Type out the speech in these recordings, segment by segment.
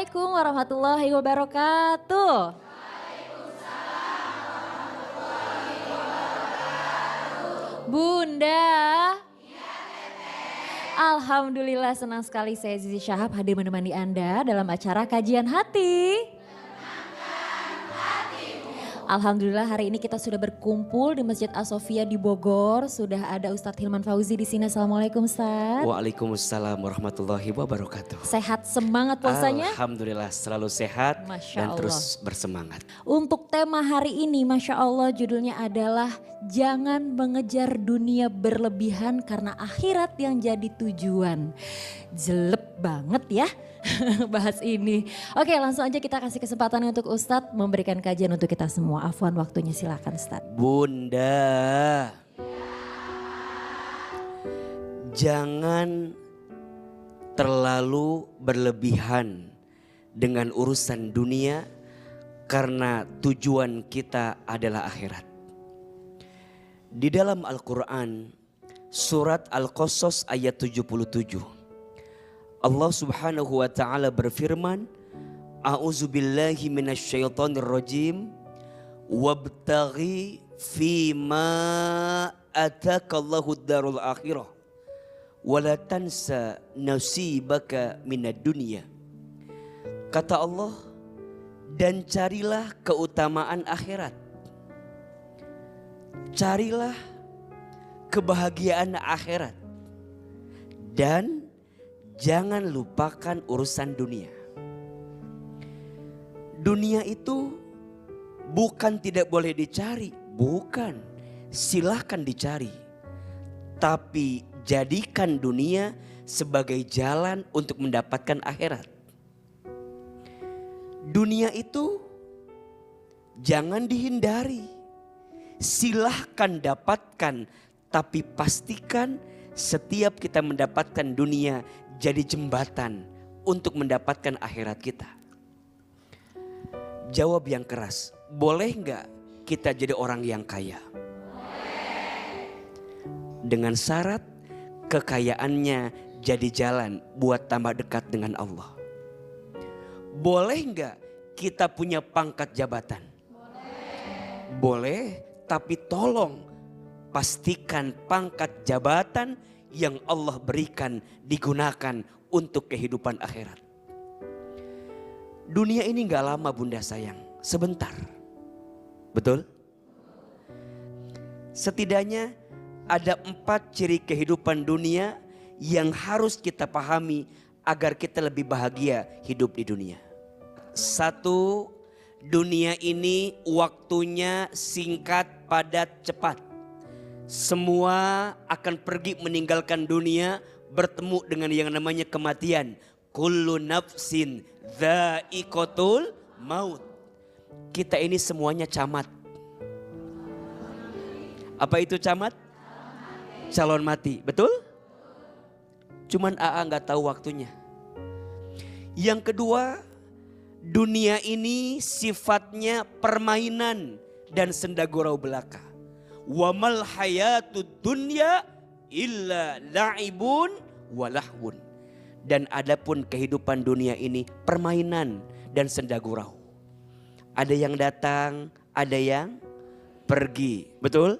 Assalamualaikum warahmatullahi wabarakatuh. Bunda. Alhamdulillah senang sekali saya Zizi Syahab hadir menemani Anda dalam acara Kajian Hati. Alhamdulillah hari ini kita sudah berkumpul di Masjid As-Sofia di Bogor. Sudah ada Ustadz Hilman Fauzi di sini. Assalamualaikum Ustadz. Waalaikumsalam warahmatullahi wabarakatuh. Sehat semangat puasanya? Alhamdulillah selalu sehat Masya dan Allah. terus bersemangat. Untuk tema hari ini Masya Allah judulnya adalah jangan mengejar dunia berlebihan karena akhirat yang jadi tujuan. Jelek banget ya bahas ini. Oke langsung aja kita kasih kesempatan untuk Ustadz memberikan kajian untuk kita semua. Afwan waktunya silakan Ustadz. Bunda, jangan terlalu berlebihan dengan urusan dunia karena tujuan kita adalah akhirat. Di dalam Al-Quran surat Al-Qasas ayat 77. Allah subhanahu wa ta'ala berfirman, A'udzubillahi minasyaitonir rajim, wabtaghi fima atakallahu darul akhirah, wala tansa nasibaka minad dunya. Kata Allah, dan carilah keutamaan akhirat. Carilah kebahagiaan akhirat. Dan jangan lupakan urusan dunia. Dunia itu bukan tidak boleh dicari, bukan. Silahkan dicari. Tapi jadikan dunia sebagai jalan untuk mendapatkan akhirat. Dunia itu jangan dihindari. Silahkan dapatkan, tapi pastikan setiap kita mendapatkan dunia jadi jembatan untuk mendapatkan akhirat kita. Jawab yang keras, boleh nggak kita jadi orang yang kaya? Dengan syarat kekayaannya jadi jalan buat tambah dekat dengan Allah. Boleh nggak kita punya pangkat jabatan? Boleh, tapi tolong pastikan pangkat jabatan yang Allah berikan digunakan untuk kehidupan akhirat. Dunia ini gak lama bunda sayang, sebentar. Betul? Setidaknya ada 4 ciri kehidupan dunia yang harus kita pahami agar kita lebih bahagia hidup di dunia. 1, dunia ini waktunya singkat, padat, cepat. Semua akan pergi meninggalkan dunia, bertemu dengan yang namanya kematian. Kullu nafsin dha'iqatul maut. Kita ini semuanya camat. Apa itu camat? Calon mati, betul? Cuman AA gak tahu waktunya. Yang kedua, dunia ini sifatnya permainan dan senda gurau belaka. Wa mal hayatud dunya illa la'ibun walahwun. Dan adapun kehidupan dunia ini permainan dan senda gurau. Ada yang datang, ada yang pergi. Betul?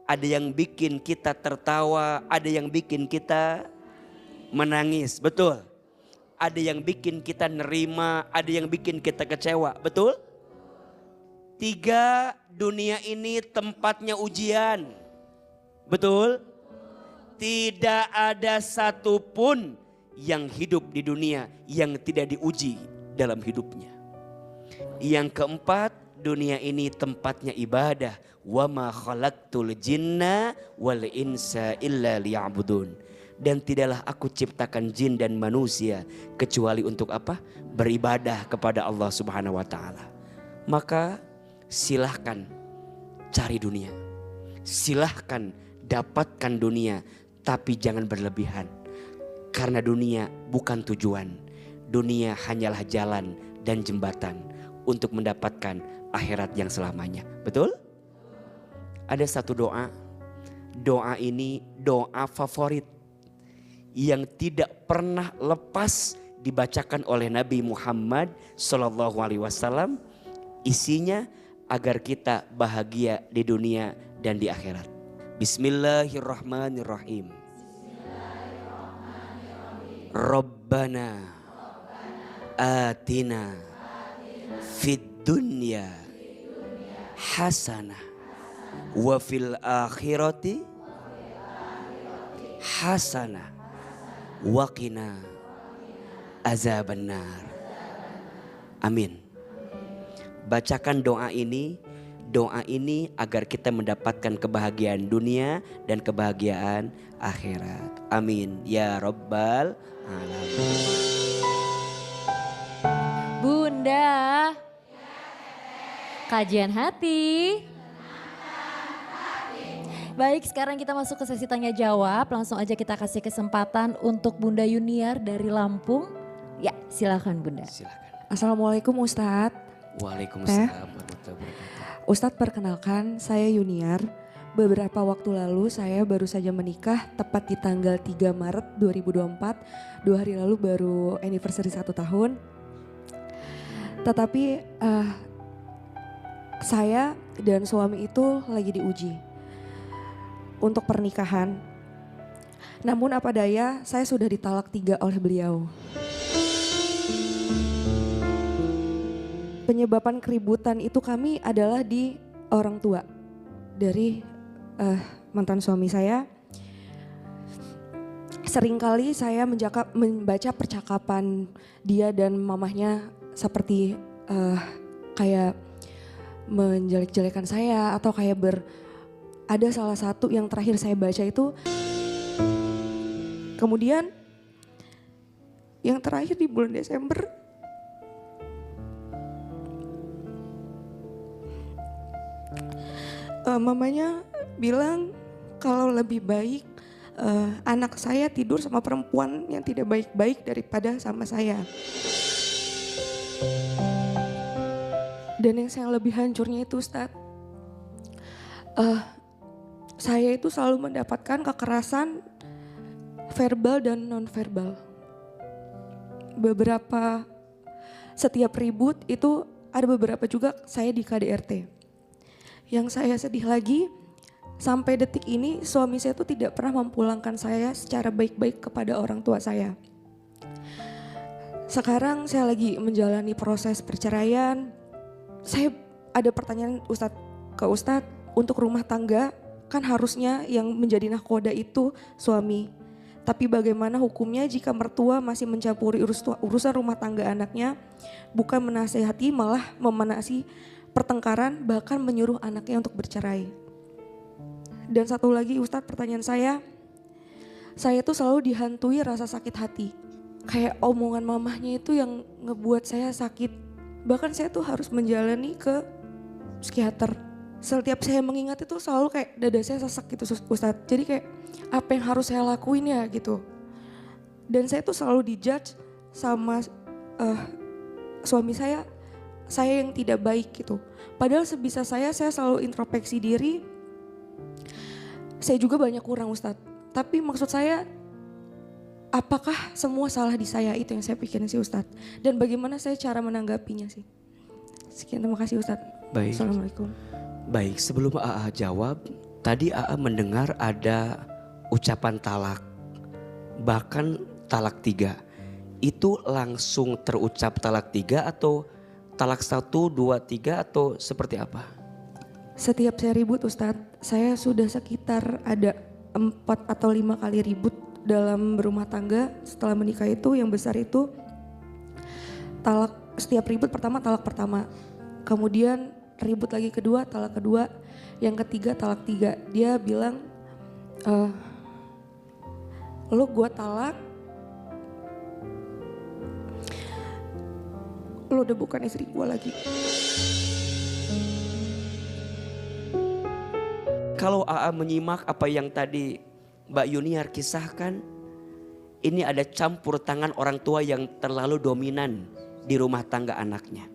Ada yang bikin kita tertawa, ada yang bikin kita menangis. Betul? Ada yang bikin kita nerima, ada yang bikin kita kecewa. Betul? 3, dunia ini tempatnya ujian. Betul? Tidak ada satupun yang hidup di dunia yang tidak diuji dalam hidupnya. Yang keempat, dunia ini tempatnya ibadah. Wa ma khalaqtul jinna wal insa illa liya'budun. Dan tidaklah aku ciptakan jin dan manusia kecuali untuk apa? Beribadah kepada Allah Subhanahu wa taala. Maka silahkan cari dunia. Silahkan dapatkan dunia, tapi jangan berlebihan. Karena dunia bukan tujuan. Dunia hanyalah jalan dan jembatan untuk mendapatkan akhirat yang selamanya. Betul? Ada satu doa. Doa ini doa favorit yang tidak pernah lepas dibacakan oleh Nabi Muhammad Sallallahu Alaihi Wasallam. Isinya agar kita bahagia di dunia dan di akhirat. Bismillahirrahmanirrahim. Rabbana atina fid dunya hasanah wa fil akhirati hasanah wa qina azabannar. Amin. Bacakan doa ini agar kita mendapatkan kebahagiaan dunia dan kebahagiaan akhirat. Amin ya rabbal alamin. Bunda, kajian hati. Baik, sekarang kita masuk ke sesi tanya jawab. Langsung aja kita kasih kesempatan untuk Bunda Yuniar dari Lampung. Ya, silakan Bunda. Silakan. Assalamualaikum Ustadz. Waalaikumsalam warahmatullahi wabarakatuh. Ustadz, perkenalkan saya Yuniar. Beberapa waktu lalu saya baru saja menikah tepat di tanggal 3 Maret 2024. 2 hari lalu baru anniversary 1 tahun. Tetapi saya dan suami itu lagi diuji untuk pernikahan. Namun apa daya, saya sudah ditalak 3 oleh beliau. Penyebaban keributan itu kami adalah di orang tua dari mantan suami saya. Seringkali saya membaca percakapan dia dan mamahnya seperti kayak menjelek-jelekan saya, atau kayak ada salah satu yang terakhir saya baca itu. Kemudian yang terakhir di bulan Desember, mamanya bilang kalau lebih baik anak saya tidur sama perempuan yang tidak baik-baik daripada sama saya. Dan yang saya lebih hancurnya itu Ustadz, saya itu selalu mendapatkan kekerasan verbal dan non-verbal. Setiap ribut itu ada beberapa juga saya di KDRT. Yang saya sedih lagi, sampai detik ini suami saya itu tidak pernah memulangkan saya secara baik-baik kepada orang tua saya. Sekarang saya lagi menjalani proses perceraian. Saya ada pertanyaan ke Ustadz, untuk rumah tangga kan harusnya yang menjadi nahkoda itu suami. Tapi bagaimana hukumnya jika mertua masih mencampuri urusan rumah tangga anaknya, bukan menasehati malah memanasi pertengkaran, bahkan menyuruh anaknya untuk bercerai. Dan satu lagi Ustadz, pertanyaan saya tuh selalu dihantui rasa sakit hati. Kayak omongan mamahnya itu yang ngebuat saya sakit. Bahkan saya tuh harus menjalani ke psikiater. Setiap saya mengingat itu selalu kayak dada saya sesak gitu Ustadz. Jadi kayak apa yang harus saya lakuin ya gitu. Dan saya tuh selalu dijudge sama suami saya yang tidak baik gitu. Padahal sebisa saya selalu introspeksi diri. Saya juga banyak kurang Ustadz. Tapi maksud saya, apakah semua salah di saya? Itu yang saya pikirin sih Ustadz. Dan bagaimana saya cara menanggapinya sih. Sekian, terima kasih Ustadz. Baik. Assalamualaikum. Baik, sebelum AA jawab, tadi AA mendengar ada ucapan talak. Bahkan talak 3. Itu langsung terucap talak 3 atau talak 1, 2, 3 atau seperti apa? Setiap saya ribut Ustadz, saya sudah sekitar ada 4 atau 5 kali ribut dalam berumah tangga setelah menikah itu. Yang besar itu setiap ribut pertama talak pertama. Kemudian ribut lagi kedua, talak kedua. Yang ketiga talak 3. Dia bilang, lo gue talak, lo udah bukan istri gue lagi. Kalau AA menyimak apa yang tadi Mbak Yuniar kisahkan, ini ada campur tangan orang tua yang terlalu dominan di rumah tangga anaknya.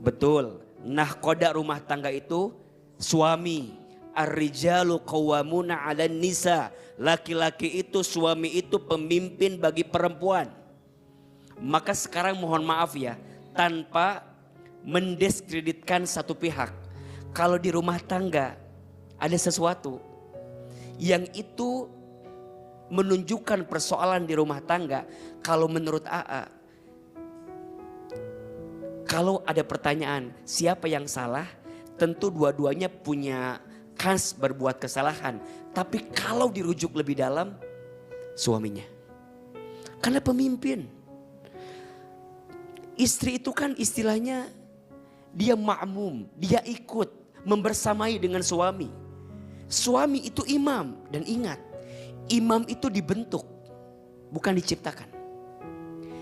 Betul, nahkoda rumah tangga itu suami. Ar-rijalu qawwamuna 'alan nisa. Laki-laki itu, suami itu pemimpin bagi perempuan. Maka sekarang mohon maaf ya, tanpa mendiskreditkan satu pihak. Kalau di rumah tangga ada sesuatu yang itu menunjukkan persoalan di rumah tangga, kalau menurut AA, kalau ada pertanyaan siapa yang salah, tentu dua-duanya punya kans berbuat kesalahan. Tapi kalau dirujuk lebih dalam, suaminya. Karena pemimpin. Istri itu kan istilahnya dia makmum, dia ikut membersamai dengan suami. Suami itu imam, dan ingat, imam itu dibentuk, bukan diciptakan.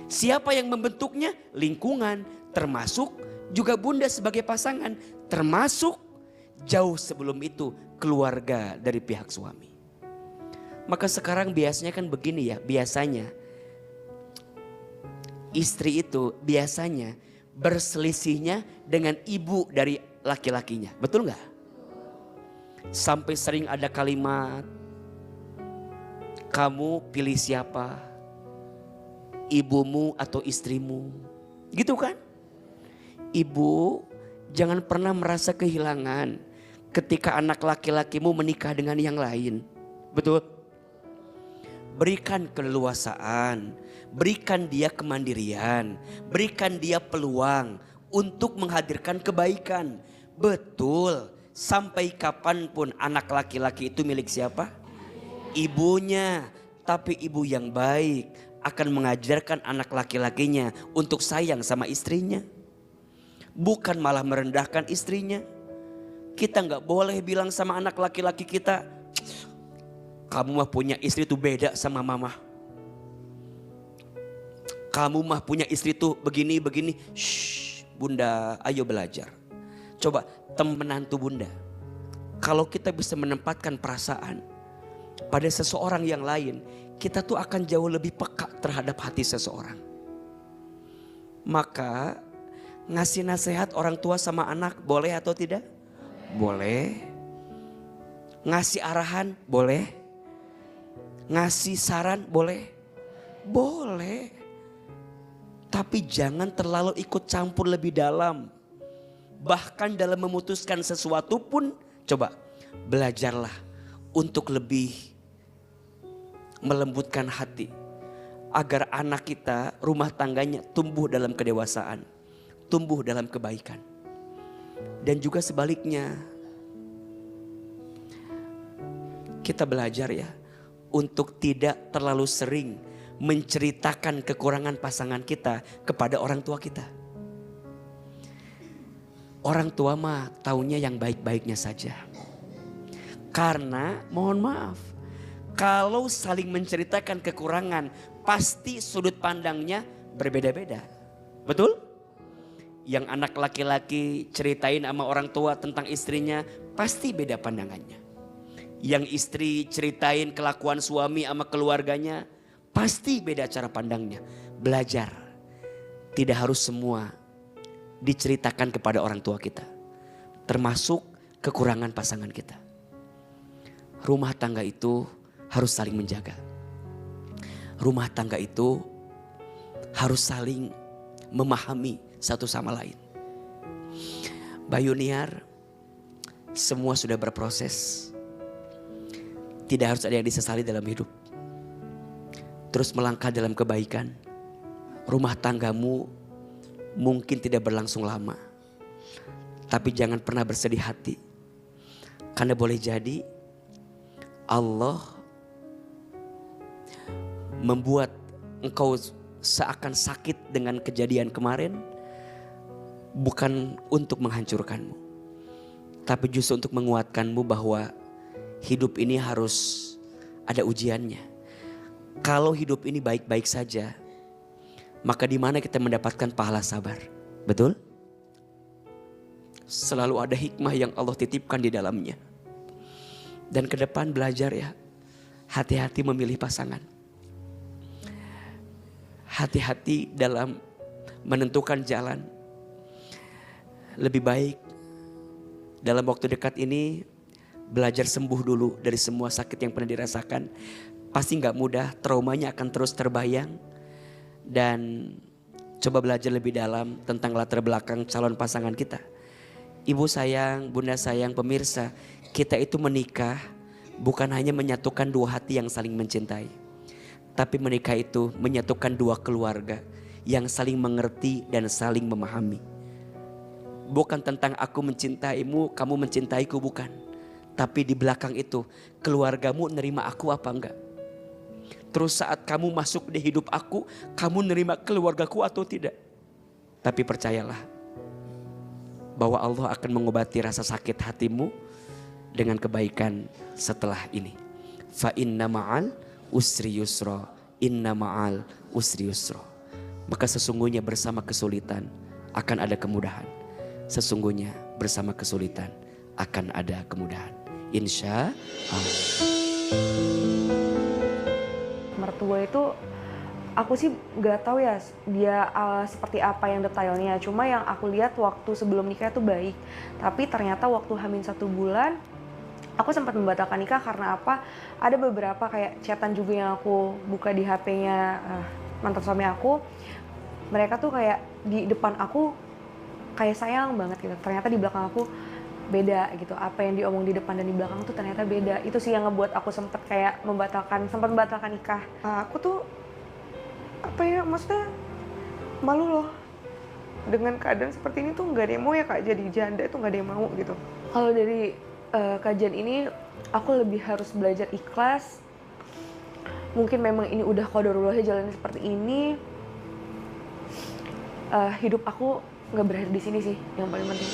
Siapa yang membentuknya? Lingkungan, termasuk juga bunda sebagai pasangan, termasuk jauh sebelum itu keluarga dari pihak suami. Maka sekarang biasanya kan begini ya, biasanya istri itu biasanya berselisihnya dengan ibu dari laki-lakinya. Betul nggak? Sampai sering ada kalimat, kamu pilih siapa? Ibumu atau istrimu? Gitu kan? Ibu jangan pernah merasa kehilangan ketika anak laki-lakimu menikah dengan yang lain. Betul? Berikan keleluasaan, berikan dia kemandirian, berikan dia peluang untuk menghadirkan kebaikan. Betul, sampai kapanpun anak laki-laki itu milik siapa? Ibunya. Tapi ibu yang baik akan mengajarkan anak laki-lakinya untuk sayang sama istrinya. Bukan malah merendahkan istrinya. Kita gak boleh bilang sama anak laki-laki kita, kamu mah punya istri tuh beda sama mama. Kamu mah punya istri tuh begini-begini. Shh, bunda, ayo belajar. Coba menantu bunda. Kalau kita bisa menempatkan perasaan pada seseorang yang lain, kita tuh akan jauh lebih peka terhadap hati seseorang. Maka ngasih nasihat orang tua sama anak boleh atau tidak? Boleh. Ngasih arahan boleh. Ngasih saran boleh? Boleh. Tapi jangan terlalu ikut campur lebih dalam. Bahkan dalam memutuskan sesuatu pun, coba belajarlah untuk lebih melembutkan hati. Agar anak kita, rumah tangganya tumbuh dalam kedewasaan. Tumbuh dalam kebaikan. Dan juga sebaliknya. Kita belajar ya, untuk tidak terlalu sering menceritakan kekurangan pasangan kita kepada orang tua kita. Orang tua mah taunya yang baik-baiknya saja. Karena mohon maaf, kalau saling menceritakan kekurangan, pasti sudut pandangnya berbeda-beda. Betul? Yang anak laki-laki ceritain sama orang tua tentang istrinya, pasti beda pandangannya. Yang istri ceritain kelakuan suami sama keluarganya, pasti beda cara pandangnya. Belajar, tidak harus semua diceritakan kepada orang tua kita. Termasuk kekurangan pasangan kita. Rumah tangga itu harus saling menjaga. Rumah tangga itu harus saling memahami satu sama lain. Bayuniar, semua sudah berproses. Tidak harus ada yang disesali dalam hidup. Terus melangkah dalam kebaikan. Rumah tanggamu mungkin tidak berlangsung lama. Tapi jangan pernah bersedih hati. Karena boleh jadi Allah membuat engkau seakan sakit dengan kejadian kemarin. Bukan untuk menghancurkanmu. Tapi justru untuk menguatkanmu bahwa hidup ini harus ada ujiannya. Kalau hidup ini baik-baik saja, maka di mana kita mendapatkan pahala sabar? Betul? Selalu ada hikmah yang Allah titipkan di dalamnya. Dan ke depan belajar ya, hati-hati memilih pasangan. Hati-hati dalam menentukan jalan. Lebih baik dalam waktu dekat ini belajar sembuh dulu dari semua sakit yang pernah dirasakan. Pasti gak mudah, traumanya akan terus terbayang. Dan Coba belajar lebih dalam tentang latar belakang calon pasangan kita. Ibu sayang, bunda sayang, pemirsa, kita itu menikah bukan hanya menyatukan dua hati yang saling mencintai. Tapi menikah itu menyatukan dua keluarga yang saling mengerti dan saling memahami. Bukan tentang aku mencintaimu, kamu mencintaiku, bukan. Tapi di belakang itu keluargamu nerima aku apa enggak. Terus saat kamu masuk di hidup aku, kamu nerima keluargaku atau tidak. Tapi percayalah bahwa Allah akan mengobati rasa sakit hatimu dengan kebaikan setelah ini. Fa inna ma'al usri yusra, inna ma'al usri yusra. Maka sesungguhnya bersama kesulitan akan ada kemudahan. Sesungguhnya bersama kesulitan akan ada kemudahan. Insya Allah. Mertua itu aku sih nggak tahu ya dia seperti apa yang detailnya. Cuma yang aku lihat waktu sebelum nikah itu baik. Tapi ternyata waktu hamil 1 bulan aku sempat membatalkan nikah karena apa? Ada beberapa kayak chatan juga yang aku buka di HP-nya mantan suami aku. Mereka tuh kayak di depan aku kayak sayang banget gitu. Ternyata di belakang aku beda gitu. Apa yang diomong di depan dan di belakang tuh ternyata beda. Itu sih yang ngebuat aku sempat membatalkan nikah. Aku tuh apa ya, maksudnya malu loh dengan keadaan seperti ini tuh. Nggak ada yang mau ya Kak jadi janda, itu nggak ada yang mau gitu. Kalau dari kajian ini aku lebih harus belajar ikhlas. Mungkin memang ini udah qadarullah jalan seperti ini. Hidup aku nggak berakhir di sini sih yang paling penting.